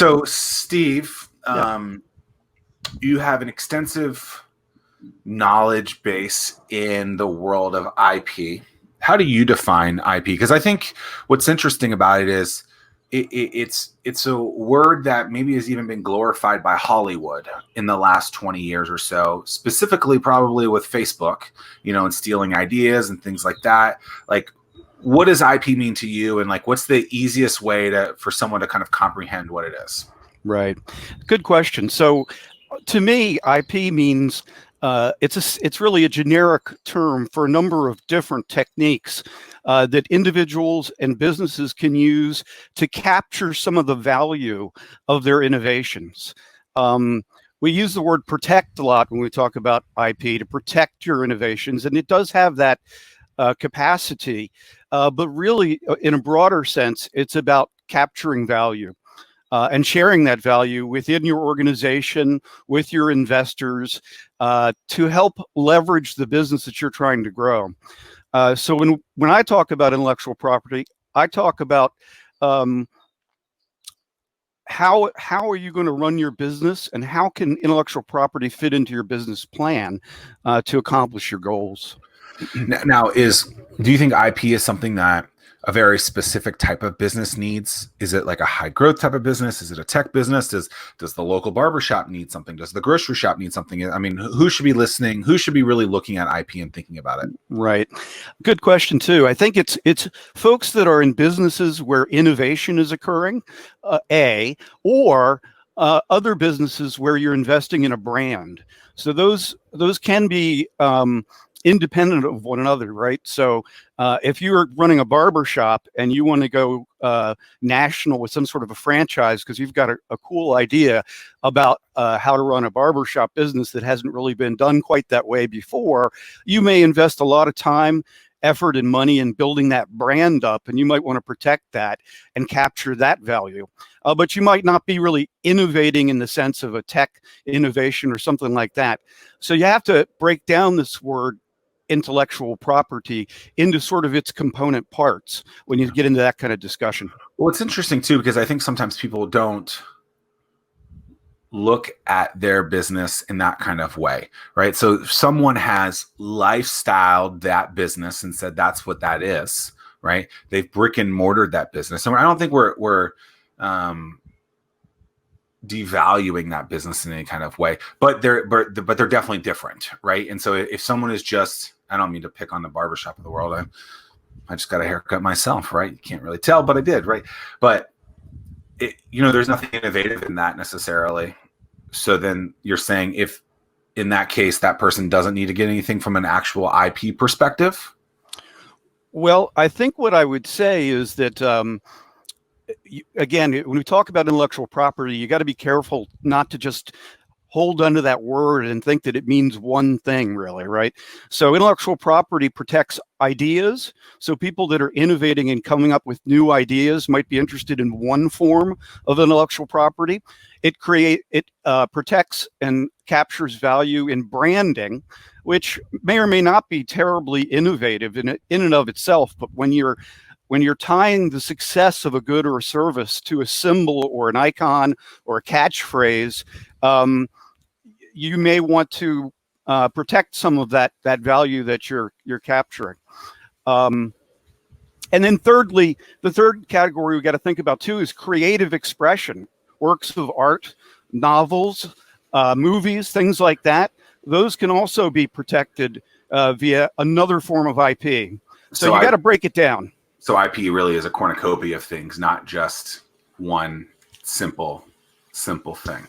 So, Steve, Yeah. you have an extensive knowledge base in the world of IP. How do you define IP? Because I think what's interesting about it is it's a word that maybe has even been glorified by Hollywood in the last 20 years or so, specifically probably with Facebook, and stealing ideas and things like that. Like, what does IP mean to you, and like, what's the easiest way for someone to kind of comprehend what it is? Right. Good question. So to me, IP means it's really a generic term for a number of different techniques that individuals and businesses can use to capture some of the value of their innovations. We use the word protect a lot when we talk about IP, to protect your innovations, and it does have that capacity. But really, in a broader sense, it's about capturing value. And sharing that value within your organization, with your investors, to help leverage the business that you're trying to grow. So when I talk about intellectual property, I talk about how are you going to run your business, and how can intellectual property fit into your business plan to accomplish your goals. Now, do you think IP is something that a very specific type of business needs? Is it like a high growth type of business? Is it a tech business? Does the local barbershop need something? Does the grocery shop need something? I mean, who should be listening? Who should be really looking at IP and thinking about it? Right. Good question too. I think it's folks that are in businesses where innovation is occurring, or other businesses where you're investing in a brand. So those can be independent of one another, right? So if you're running a barber shop and you want to go national with some sort of a franchise because you've got a cool idea about how to run a barber shop business that hasn't really been done quite that way before, you may invest a lot of time, effort, and money in building that brand up, and you might want to protect that and capture that value. But you might not be really innovating in the sense of a tech innovation or something like that. So you have to break down this word intellectual property into sort of its component parts when you get into that kind of discussion. Well, it's interesting too, because I think sometimes people don't look at their business in that kind of way, right? So if someone has lifestyled that business and said that's what that is, right? They've brick and mortared that business. And I don't think we're devaluing that business in any kind of way, but they're definitely different, right? And so if someone is just, I don't mean to pick on the barbershop of the world, I just got a haircut myself, right? You can't really tell, but I did, right? But there's nothing innovative in that necessarily. So then you're saying, if in that case that person doesn't need to get anything from an actual IP perspective? Well, I think what I would say is that again, when we talk about intellectual property, you got to be careful not to just hold onto that word and think that it means one thing, really, right? So intellectual property protects ideas. So people that are innovating and coming up with new ideas might be interested in one form of intellectual property. It protects and captures value in branding, which may or may not be terribly innovative in and of itself, but when you're tying the success of a good or a service to a symbol or an icon or a catchphrase, you may want to protect some of that value that you're capturing. And then thirdly, the third category we got to think about too is creative expression. Works of art, novels, movies, things like that. Those can also be protected via another form of IP. So you got to break it down. So IP really is a cornucopia of things, not just one simple thing.